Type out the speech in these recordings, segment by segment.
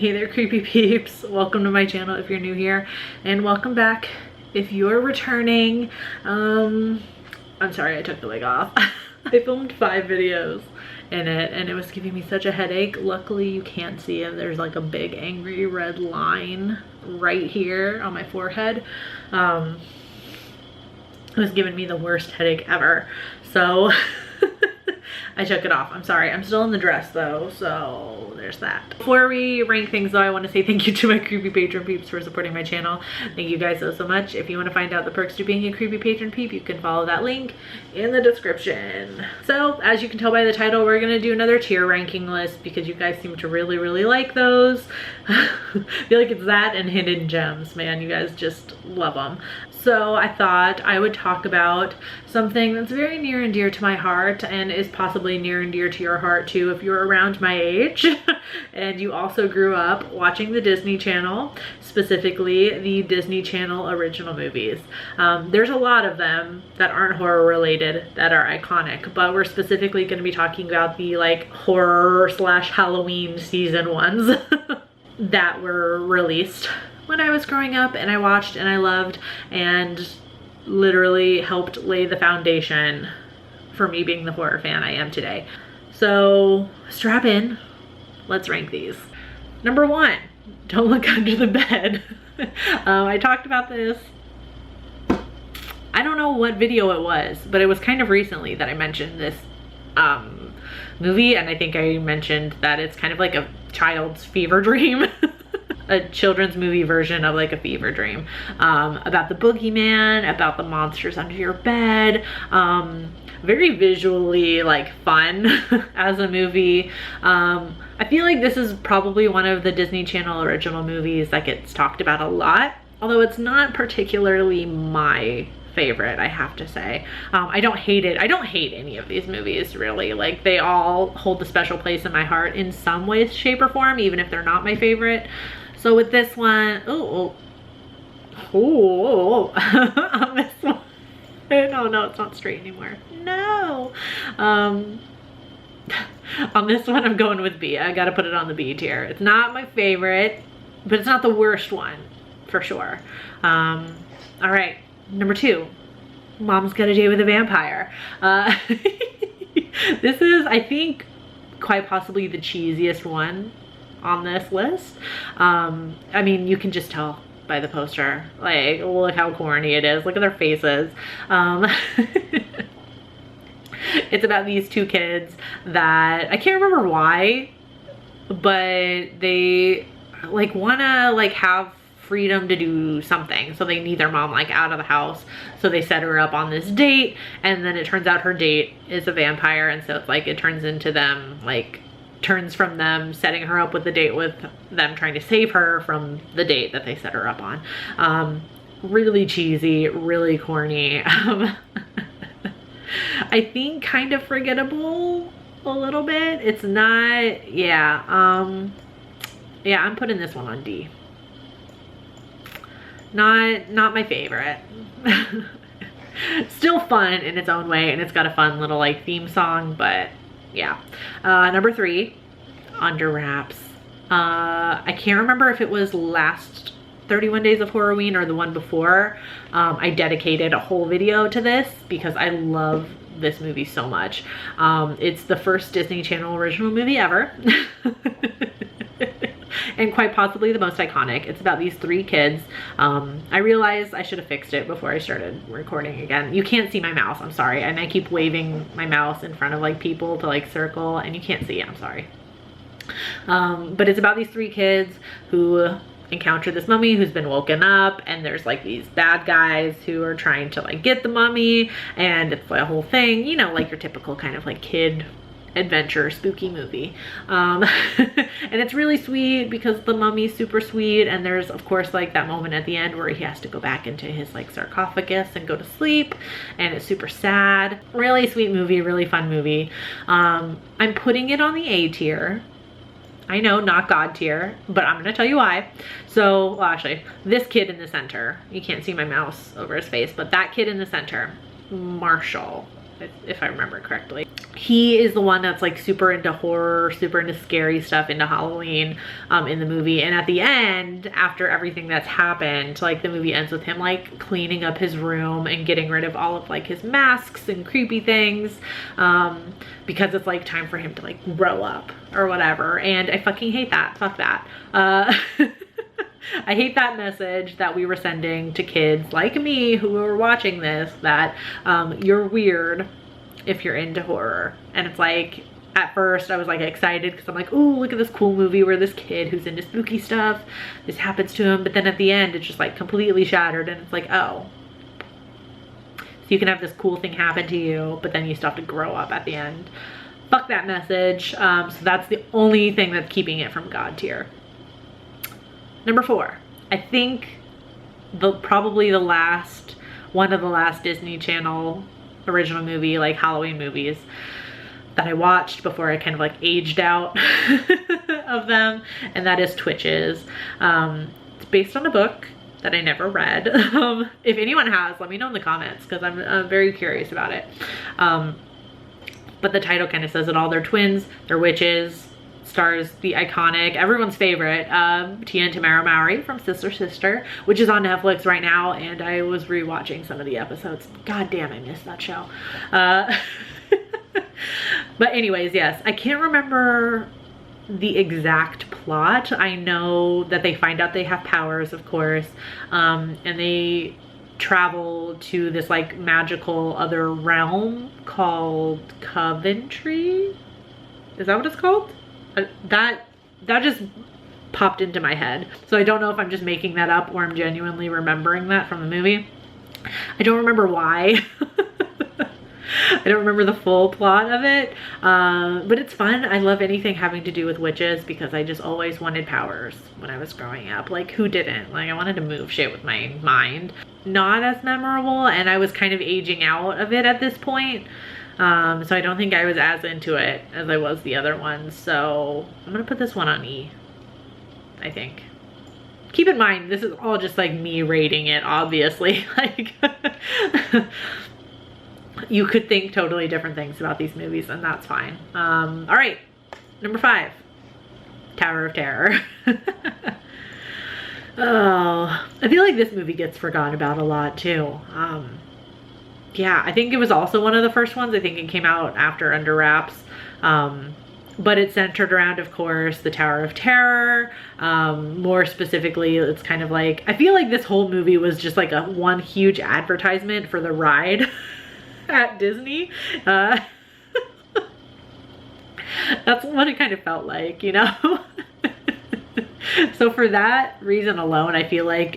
Hey there, creepy peeps. Welcome to my channel if you're new here, and welcome back if you're returning. I'm sorry I took the wig off. I filmed 5 videos in it and it was giving me such a headache. Luckily you can't see it. There's like a big angry red line right here on my forehead. It was giving me the worst headache ever, so I took it off. I'm sorry. I'm still in the dress though, so there's that. Before we rank things though, I want to say thank you to my creepy patron peeps for supporting my channel. Thank you guys so much. If you want to find out the perks to being a creepy patron peep, you can follow that link in the description. So as you can tell by the title, we're gonna do another tier ranking list because you guys seem to really like those. I feel like it's that and hidden gems, man. You guys just love them. So I thought I would talk about something that's very near and dear to my heart and is possibly near and dear to your heart too if you're around my age and you also grew up watching the Disney Channel, specifically the Disney Channel original movies. There's a lot of them that aren't horror related that are iconic, but we're specifically going to be talking about the like horror / Halloween season ones that were released when I was growing up and I watched and I loved and literally helped lay the foundation for me being the horror fan I am today. So strap in, let's rank these. Number 1, don't look under the bed. I talked about this, I don't know what video it was, but it was kind of recently that I mentioned this movie, and I think I mentioned that it's kind of like a child's fever dream. A children's movie version of like a fever dream, about the boogeyman, about the monsters under your bed. Very visually like fun as a movie. I feel like this is probably one of the Disney Channel original movies that gets talked about a lot, although it's not particularly my favorite, I have to say. I don't hate it. I don't hate any of these movies really. Like they all hold a special place in my heart in some way, shape, or form, even if they're not my favorite. So with this one, on this one, no, it's not straight anymore. No. On this one, I'm going with B. I gotta put it on the B tier. It's not my favorite, but it's not the worst one, for sure. All right, number 2, Mom's Got a Date with a Vampire. This is, I think, quite possibly the cheesiest one on this list. I mean, you can just tell by the poster, like look how corny it is, look at their faces. It's about these 2 kids that I can't remember why, but they like wanna like have freedom to do something, so they need their mom like out of the house, so they set her up on this date, and then it turns out her date is a vampire, and so it's like it turns into them like turns from them setting her up with the date with them trying to save her from the date that they set her up on. Really cheesy, really corny. I think kind of forgettable a little bit. It's not, yeah, I'm putting this one on D. Not my favorite. Still fun in its own way, and it's got a fun little like theme song, but yeah. Number 3, Under Wraps. I can't remember if it was last 31 Days of Horrorween or the one before. I dedicated a whole video to this because I love this movie so much. It's the first Disney Channel original movie ever. And quite possibly the most iconic. It's about these 3 kids. I realized I should have fixed it before I started recording again. You can't see my mouse, I'm sorry. And I keep waving my mouse in front of like people to like circle, and you can't see it, I'm sorry. But it's about these 3 kids who encounter this mummy who's been woken up, and there's like these bad guys who are trying to like get the mummy, and it's like a whole thing, you know, like your typical kind of like kid adventure spooky movie. And it's really sweet because the mummy's super sweet, and there's of course like that moment at the end where he has to go back into his like sarcophagus and go to sleep, and it's super sad. Really sweet movie, really fun movie. I'm putting it on the A tier. I know, not God tier, but I'm gonna tell you why. So, well, actually, this kid in the center, you can't see my mouse over his face, but that kid in the center, Marshall, if I remember correctly. He is the one that's like super into horror, super into scary stuff, into Halloween in the movie. And at the end, after everything that's happened, like the movie ends with him like cleaning up his room and getting rid of all of like his masks and creepy things, because it's like time for him to like grow up or whatever. And I fucking hate that. Fuck that. I hate that message that we were sending to kids like me who are watching this, that you're weird if you're into horror. And it's like, at first I was like excited because I'm like, ooh, look at this cool movie where this kid who's into spooky stuff, this happens to him. But then at the end it's just like completely shattered, and it's like, oh, so you can have this cool thing happen to you, but then you still have to grow up at the end. Fuck that message. So that's the only thing that's keeping it from God tier. Number 4, I think probably one of the last Disney Channel original movie, like Halloween movies that I watched before I kind of like aged out of them, and that is Twitches. It's based on a book that I never read. If anyone has, let me know in the comments, because I'm very curious about it. But the title kind of says it all. They're twins, they're witches. Stars the iconic, everyone's favorite, Tia and Tamara Mowry from Sister Sister, which is on Netflix right now, and I was rewatching some of the episodes. God damn, I missed that show. But anyways, yes, I can't remember the exact plot. I know that they find out they have powers, of course, and they travel to this like magical other realm called Coventry. Is that what it's called? That just popped into my head. So I don't know if I'm just making that up or I'm genuinely remembering that from the movie. I don't remember why. I don't remember the full plot of it, but it's fun. I love anything having to do with witches because I just always wanted powers when I was growing up. Like, who didn't? Like, I wanted to move shit with my mind. Not as memorable, and I was kind of aging out of it at this point. So I don't think I was as into it as I was the other ones. So I'm gonna put this one on E, I think. Keep in mind, this is all just like me rating it, obviously. Like, you could think totally different things about these movies, and that's fine. All right, number 5, Tower of Terror. Oh, I feel like this movie gets forgotten about a lot too. Yeah, I think it was also one of the first ones. I think it came out after Under Wraps. But it's centered around, of course, the Tower of Terror. More specifically, it's kind of like, I feel like this whole movie was just like one huge advertisement for the ride at Disney. That's what it kind of felt like, you know? So for that reason alone, I feel like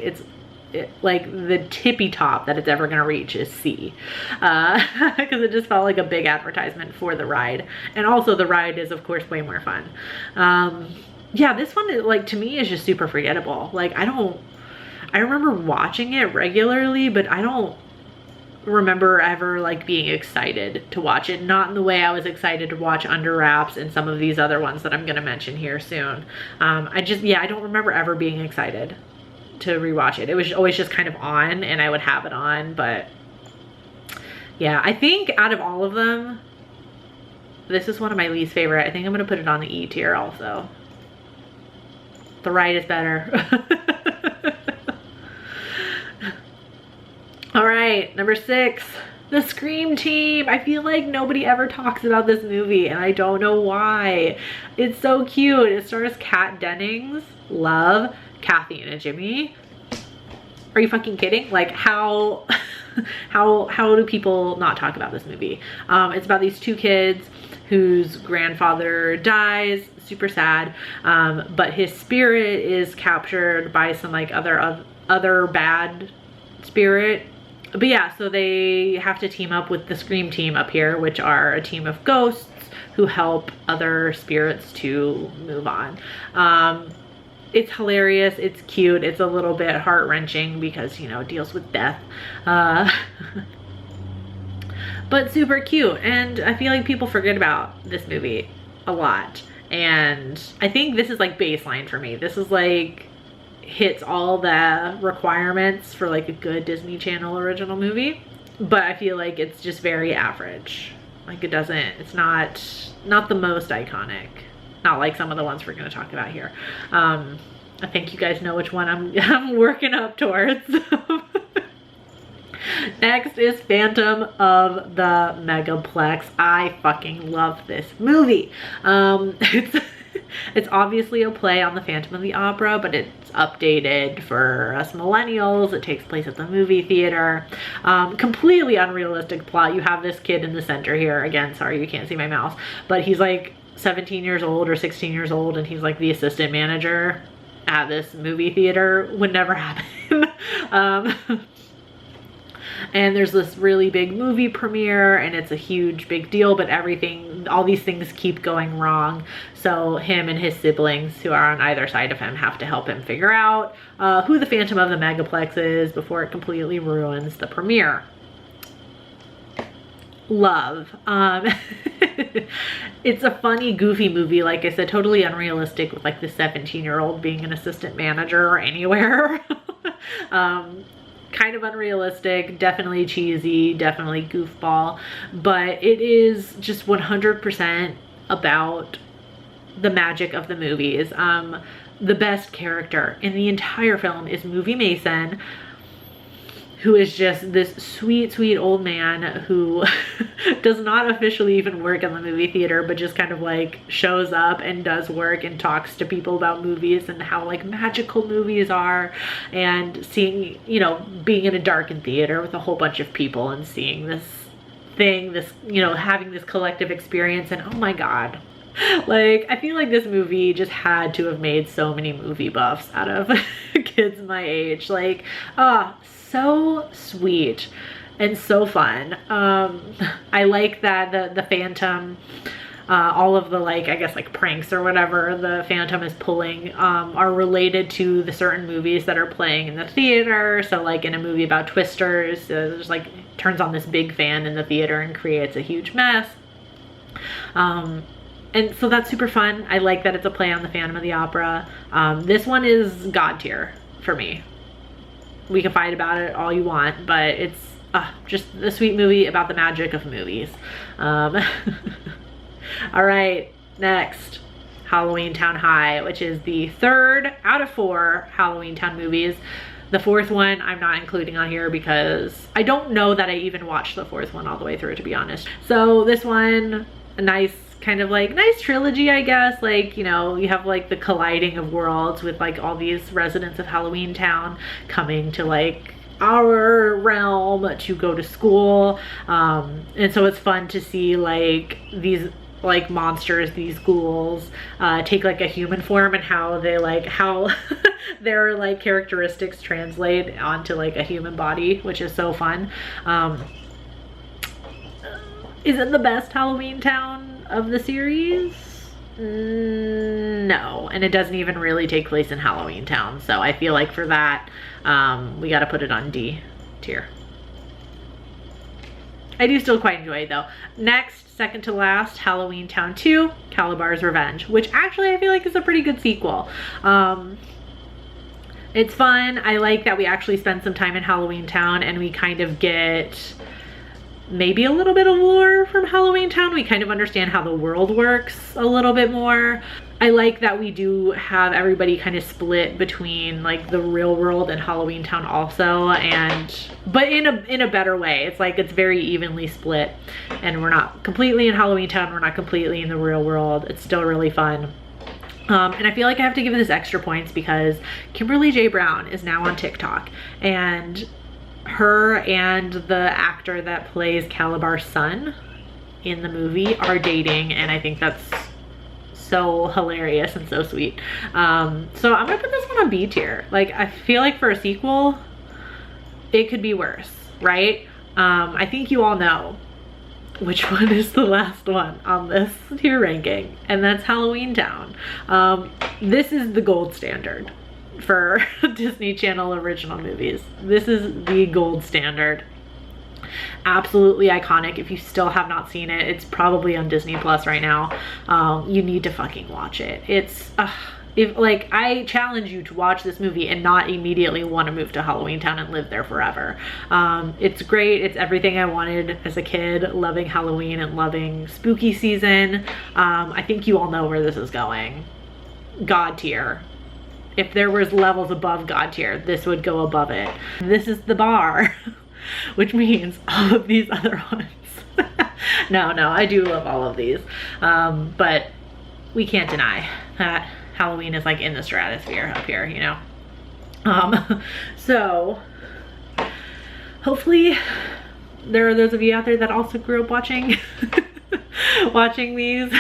like the tippy top that it's ever gonna reach is C, because it just felt like a big advertisement for the ride. And also the ride is of course way more fun. Yeah, this one, like, to me is just super forgettable. Like, I remember watching it regularly, but I don't remember ever like being excited to watch it. Not in the way I was excited to watch Under Wraps and some of these other ones that I'm gonna mention here soon. I don't remember ever being excited to rewatch it. It was always just kind of on, and I would have it on. But yeah, I think out of all of them, this is one of my least favorite. I think I'm gonna put it on the E tier also. The ride is better. All right, number 6, the Scream Team. I feel like nobody ever talks about this movie, and I don't know why. It's so cute. It stars Kat Dennings, love, Kathy and Jimmy. Are you fucking kidding? Like, how do people not talk about this movie? It's about these 2 kids whose grandfather dies, super sad, but his spirit is captured by some like other bad spirit. But yeah, so they have to team up with the Scream Team up here, which are a team of ghosts who help other spirits to move on. It's hilarious, it's cute, it's a little bit heart-wrenching because, you know, it deals with death. But super cute, and I feel like people forget about this movie a lot. And I think this is like baseline for me. This is like, hits all the requirements for like a good Disney Channel original movie. but I feel like it's just very average. Like it's not the most iconic. Not like some of the ones we're going to talk about here. I think you guys know which one I'm working up towards. Next is Phantom of the Megaplex. I fucking love this movie. It's obviously a play on the Phantom of the Opera, but it's updated for us millennials. It takes place at the movie theater. Completely unrealistic plot. You have this kid in the center here. Again, sorry you can't see my mouse, but he's like 17 years old or 16 years old, and he's like the assistant manager at this movie theater. Would never happen. And there's this really big movie premiere, and it's a huge big deal, but all these things keep going wrong. So him and his siblings, who are on either side of him, have to help him figure out who the Phantom of the Megaplex is before it completely ruins the premiere. Love. It's a funny, goofy movie. Like I said, totally unrealistic with like the 17-year-old being an assistant manager anywhere. Kind of unrealistic, definitely cheesy, definitely goofball, but it is just 100% about the magic of the movies. The best character in the entire film is Movie Mason, who is just this sweet, sweet old man who does not officially even work in the movie theater, but just kind of like shows up and does work and talks to people about movies and how like magical movies are, and seeing, you know, being in a darkened theater with a whole bunch of people and seeing this thing, this, you know, having this collective experience. And oh my God, like, I feel like this movie just had to have made so many movie buffs out of kids my age. Like, so sweet and so fun. I like that the Phantom, all of the like, I guess like pranks or whatever the Phantom is pulling are related to the certain movies that are playing in the theater. So like in a movie about twisters, there's like turns on this big fan in the theater and creates a huge mess. And so that's super fun. I like that it's a play on the Phantom of the Opera. This one is God tier for me. We can fight about it all you want, but it's just a sweet movie about the magic of movies. All right, next, Halloweentown High, which is the 3rd out of 4 Halloweentown movies. The 4th one I'm not including on here because I don't know that I even watched the 4th one all the way through, to be honest. So this one, a nice kind of like nice trilogy, I guess. Like, you know, you have like the colliding of worlds with like all these residents of Halloweentown coming to like our realm to go to school, and so it's fun to see like these like monsters, these ghouls, take like a human form, and how they like how their like characteristics translate onto like a human body, which is so fun. Is it the best Halloweentown of the series? No, and it doesn't even really take place in Halloweentown, so I feel like for that we got to put it on D tier. I do still quite enjoy it though. Next, second to last, Halloweentown 2, Calabar's Revenge, which actually I feel like is a pretty good sequel. It's fun. I like that we actually spend some time in Halloweentown and we kind of get maybe a little bit of lore from Halloweentown. We kind of understand how the world works a little bit more. I like that we do have everybody kind of split between like the real world and Halloweentown also, but in a better way. It's like it's very evenly split, and we're not completely in Halloweentown, we're not completely in the real world. It's still really fun. And I feel like I have to give this extra points because Kimberly J. Brown is now on TikTok, and her and the actor that plays Calabar's son in the movie are dating, and I think that's so hilarious and so sweet. So I'm gonna put this one on B tier. Like, I feel like for a sequel it could be worse, right? I think you all know which one is the last one on this tier ranking, and that's Halloweentown. This is the gold standard for Disney Channel original movies. This is the gold standard. Absolutely iconic. If you still have not seen it, it's probably on Disney Plus right now. You need to fucking watch it. It's If, like, I challenge you to watch this movie and not immediately want to move to Halloweentown and live there forever. It's great. It's everything I wanted as a kid, loving Halloween and loving spooky season. I think you all know where this is going. God tier. If there was levels above God tier, this would go above it. This is the bar, which means all of these other ones. No, I do love all of these. But we can't deny that Halloween is like in the stratosphere up here, you know? So hopefully there are those of you out there that also grew up watching watching these.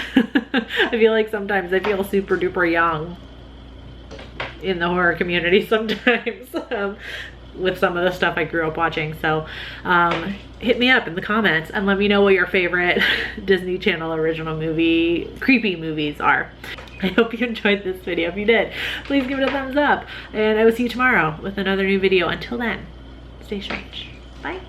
I feel like sometimes I feel super duper young in the horror community sometimes with some of the stuff I grew up watching. So hit me up in the comments and let me know what your favorite Disney Channel original movie creepy movies are. I hope you enjoyed this video. If you did, please give it a thumbs up, and I will see you tomorrow with another new video. Until then, stay strange. Bye.